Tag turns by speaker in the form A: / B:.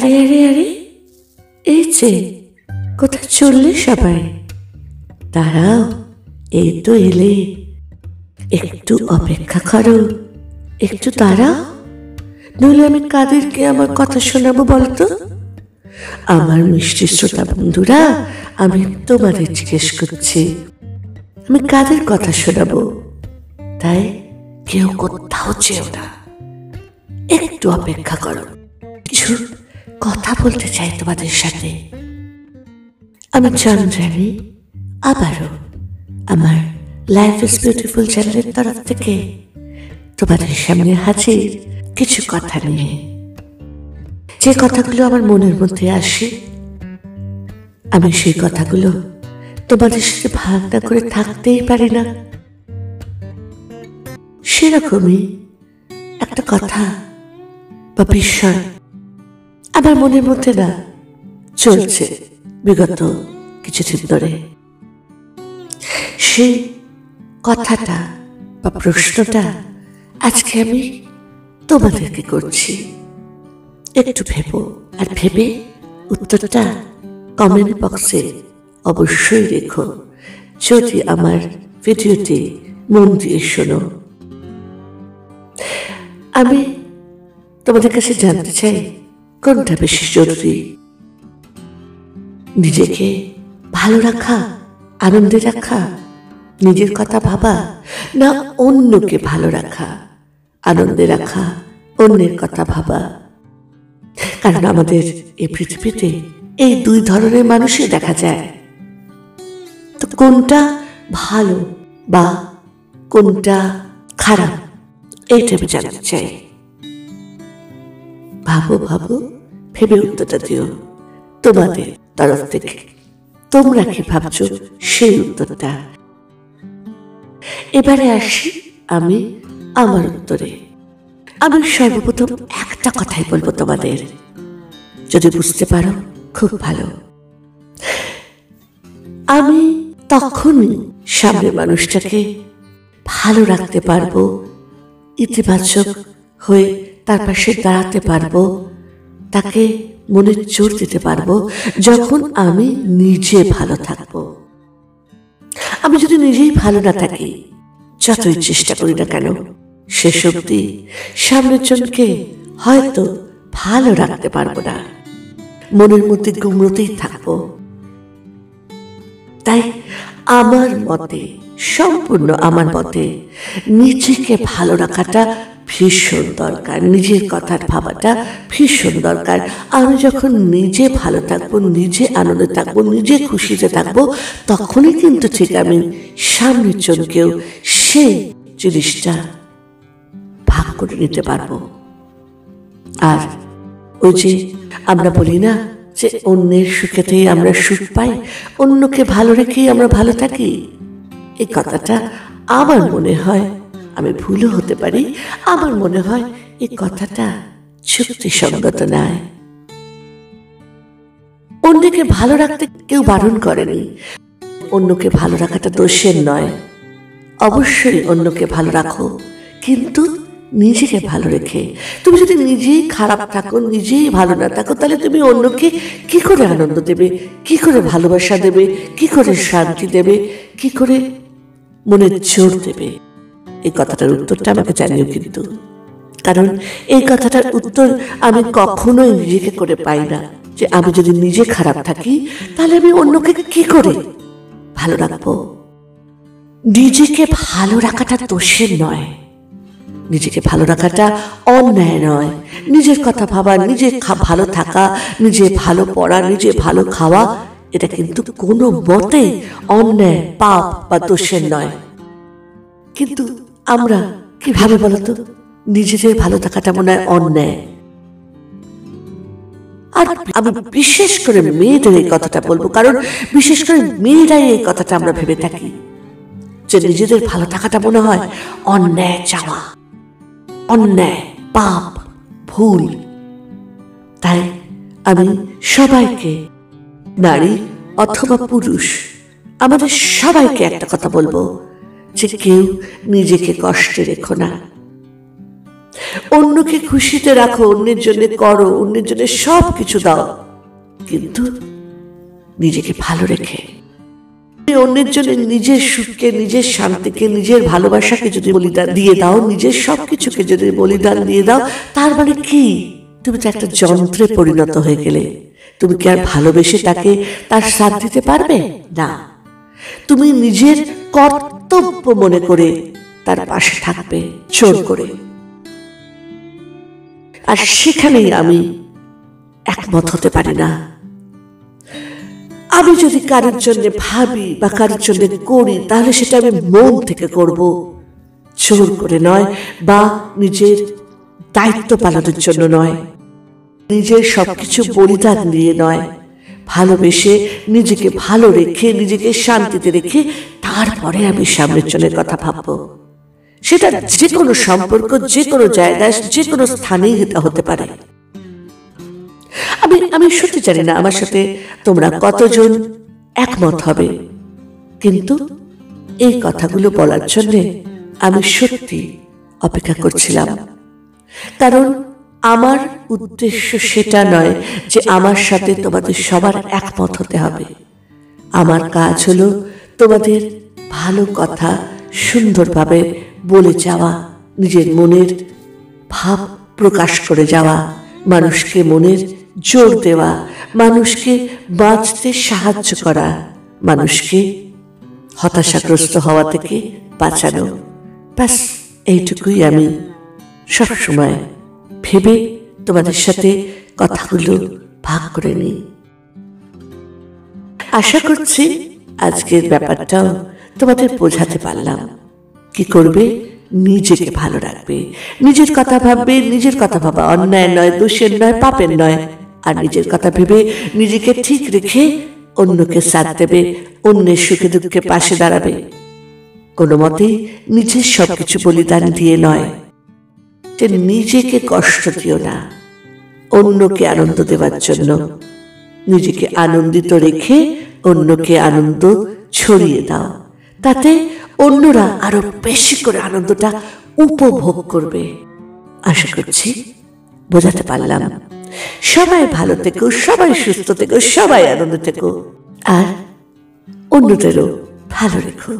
A: আরে আরে আরে, এই যে কোথায় চললে সবাই? দাঁড়াও, এই তো এলে, একটু অপেক্ষা করো, একটু দাঁড়াও, নইলে আমি কাদেরকে আমার কথা শোনাবো বলতো? আমার মিষ্টি শ্রোতা বন্ধুরা, আমি তোমাদের জিজ্ঞেস করছি, আমি কাদের কথা শোনাবো? তাই কেউ কোথাও যেও না, একটু অপেক্ষা করো, কিছু কথা বলতে চাই তোমাদের সাথে। আমি চন্দ্রানী, আবারও আমার লাইফ ইজ বিউটিফুল চ্যানেলের তরফ থেকে তোমাদের সামনে হাজির কিছু কথা নিয়ে। যে কথাগুলো আমার মনের মধ্যে আসে, আমি সেই কথাগুলো তোমাদের সাথে ভাগ না করে থাকতেই পারি না। সেরকমই একটা কথা বা বিষয় আমার মনের মধ্যে না চলছে বিগত কিছুদিন ধরে। সেই কথাটা বা প্রশ্নটা আজকে আমি তোমাদেরকে করছি। একটু ভেবো, আর ভেবে উত্তরটা কমেন্ট বক্সে অবশ্যই রেখো, যদি আমার ভিডিওটি মন দিয়ে শোনো। আমি তোমাদের কাছে জানতে চাই, কোনটা বেশি জরুরি? নিজেকে ভালো রাখা, আনন্দে রাখা, নিজের কথা ভাবা, না অন্যকে ভালো রাখা, আনন্দে রাখা, অন্যের কথা ভাবা? কারণ আমাদের এই পৃথিবীতে এই দুই ধরনের মানুষই দেখা যায়। তো কোনটা ভালো বা কোনটা খারাপ, এইটা আমি জানতে চাই। ভাবো ভাবো, ভেবে উত্তরটা দিও তোমাদের তরফ থেকে। তোমরা কি ভাবছো সেই উত্তরটা? এবারে আসি আমি আমার উত্তরে। আমি সর্বপ্রথম একটা কথাই বলবো তোমাদের, যদি বুঝতে পারো খুব ভালো। আমি তখনই সামনের মানুষটাকে ভালো রাখতে পারবো, ইতিবাচক হয়ে তার পাশে দাঁড়াতে পারবো, তাকে মনে জোর দিতে পারবো, যখন আমি নিজে ভালো থাকবো। আমি যদি নিজেই ভালো না থাকি, যতই চেষ্টা করি না কেন, শেষ অবধি সামনের জনকে হয়তো ভালো রাখতে পারবো না, মনের মধ্যে গুমড়োতেই থাকবো। তাই আমার মতে, সম্পূর্ণ আমার মতে, নিজেকে ভালো রাখাটা ভীষণ দরকার, নিজের কথার ভাবাটা ভীষণ দরকার। আমি যখন নিজে ভালো থাকবো, নিজে আনন্দে থাকবো, নিজে খুশিতে থাকবো, তখনই কিন্তু ঠিক আমি সামনের জনকেও সেই জিনিসটা ভাগ করে নিতে পারবো। আর ওই যে আমরা বলি না যে অন্যের সুখেতেই আমরা সুখ পাই, অন্যকে ভালো রেখেই আমরা ভালো থাকি, এই কথাটা আমার মনে হয়, আমি ভুলও হতে পারি, আমার মনে হয় এই কথাটা যুক্তিসঙ্গত নয়। অন্যকে ভালো রাখতে কেউ বারণ করেনি, অন্যকে ভালো রাখাটা দোষের নয়। অবশ্যই অন্যকে ভালো রাখো, কিন্তু নিজেকে ভালো রেখে। তুমি যদি নিজেই খারাপ থাকো, নিজেই ভালো না থাকো, তাহলে তুমি অন্যকে কি করে আনন্দ দেবে, কি করে ভালোবাসা দেবে, কি করে শান্তি দেবে, কি করে মনের জোর দেবে? এই কথাটার উত্তরটা আমাকে জানিও কিন্তু, কারণ এই কথাটার উত্তর আমি কখনোই নিজেকে করে পাই না। যে আমি যদি নিজে খারাপ থাকি, তাহলে আমি অন্যকে কি করে ভালো রাখবো? নিজেকে ভালো রাখাটা দোষের নয়, নিজেকে ভালো রাখাটা অন্যায় নয়। নিজের কথা ভাবা, নিজে ভালো থাকা, নিজে ভালো পড়া, নিজে ভালো খাওয়া, এটা কিন্তু কোনো মতেই অন্যায়, পাপ বা দোষের নয়। কিন্তু আমরা কিভাবে বলতো, নিজেদের ভালো থাকাটা মনে হয় অন্যায়। আর আমি বিশেষ করে মেয়েদের এই কথাটা বলবো, কারণ বিশেষ করে মেয়েরাই এই কথাটা আমরা ভেবে থাকি যে নিজেদের ভালো থাকাটা মনে হয় অন্যায় চাওয়া, অন্যায়, পাপ, ভুল। তাই আমি সবাইকে, নারী অথবা পুরুষ, আমাদের সবাইকে একটা কথা বলবো, যে কেউ নিজেকে কষ্টে রেখো না। অন্যকে খুশিতে রাখো, অন্যের জন্য করো, অন্যের জন্য সব কিছু দাও, কিন্তু নিজেকে ভালো রেখে। অন্যের জন্য নিজের সুখকে, নিজের শান্তিকে, নিজের ভালোবাসাকে যদি বলিদান দিয়ে দাও, নিজের সবকিছুকে যদি বলিদান দিয়ে দাও, তার মানে কি? তুমি তো একটা যন্ত্রে পরিণত হয়ে গেলে। তুমি কি আর ভালোবেসে তাকে তার সাথ দিতে পারবে? না। তুমি নিজের কর্তব্য মনে করে তার পাশে থাকবে জোর করে। আর সেখানেই আমি একমত হতে পারি না। আমি যদি কারোর জন্য ভাবি বা কারোর জন্য করি, তাহলে সেটা আমি মন থেকে করব, জোর করে নয়, বা নিজের দায়িত্ব পালনের জন্য নয়, নিজের সবকিছু বলিদান দিয়ে নয়। ভালোবেসে, নিজেকে ভালো রেখে, নিজেকে শান্তিতে রেখে তারপরে আমি সামনের জনের কথা ভাববো। সেটা যে কোনো সম্পর্ক, যে কোনো জায়গায়, যে কোনো স্থানেই হতে পারে। আমি সত্যি জানি না আমার সাথে তোমরা কতজন একমত হবে, কিন্তু এই কথাগুলো বলার জন্য আমি সত্যি অপেক্ষা করছিলাম। কারণ আমার উদ্দেশ্য সেটা নয় যে আমার সাথে তোমাদের সবার একমত হতে হবে। আমার কাজ হলো তোমাদের ভালো কথা সুন্দরভাবে বলে যাওয়া, নিজের মনের ভাব প্রকাশ করে যাওয়া, মানুষকে মনের জোর দেওয়া, মানুষকে বাঁচতে সাহায্য করা, মানুষকে হতাশাগ্রস্ত হওয়া থেকে বাঁচানো। ব্যাস এইটুকুই আমি সবসময় ভেবে তোমাদের সাথে কথাগুলো ভাগ করে নিই। আশা করছি আজকের ব্যাপারটাও তোমাদের বোঝাতে পারলাম। কি করবে? নিজেকে ভালো রাখবে, নিজের কথা ভাববে। নিজের কথা ভাবা অন্যায় নয়, দোষের নয়, পাপের নয়। আর নিজের কথা ভেবে নিজেকে ঠিক রেখে অন্যকে সাথ দেবে, অন্যের সুখে দুঃখে পাশে দাঁড়াবে। কোনো মতেই নিজের সবকিছু বলিদান দিয়ে নয়। নিজেকে কষ্ট দিও না, অন্যকে আনন্দ দেওয়ার জন্য। নিজেকে আনন্দিত রেখে অন্যকে আনন্দ ছড়িয়ে দাও, তাতে অন্যরা আরো বেশি করে আনন্দটা উপভোগ করবে। আশা করছি বোঝাতে পারলাম। সবাই ভালো থেকো, সবাই সুস্থ থেকো, সবাই আনন্দ থেকো, আর অন্যদেরও ভালো রেখো।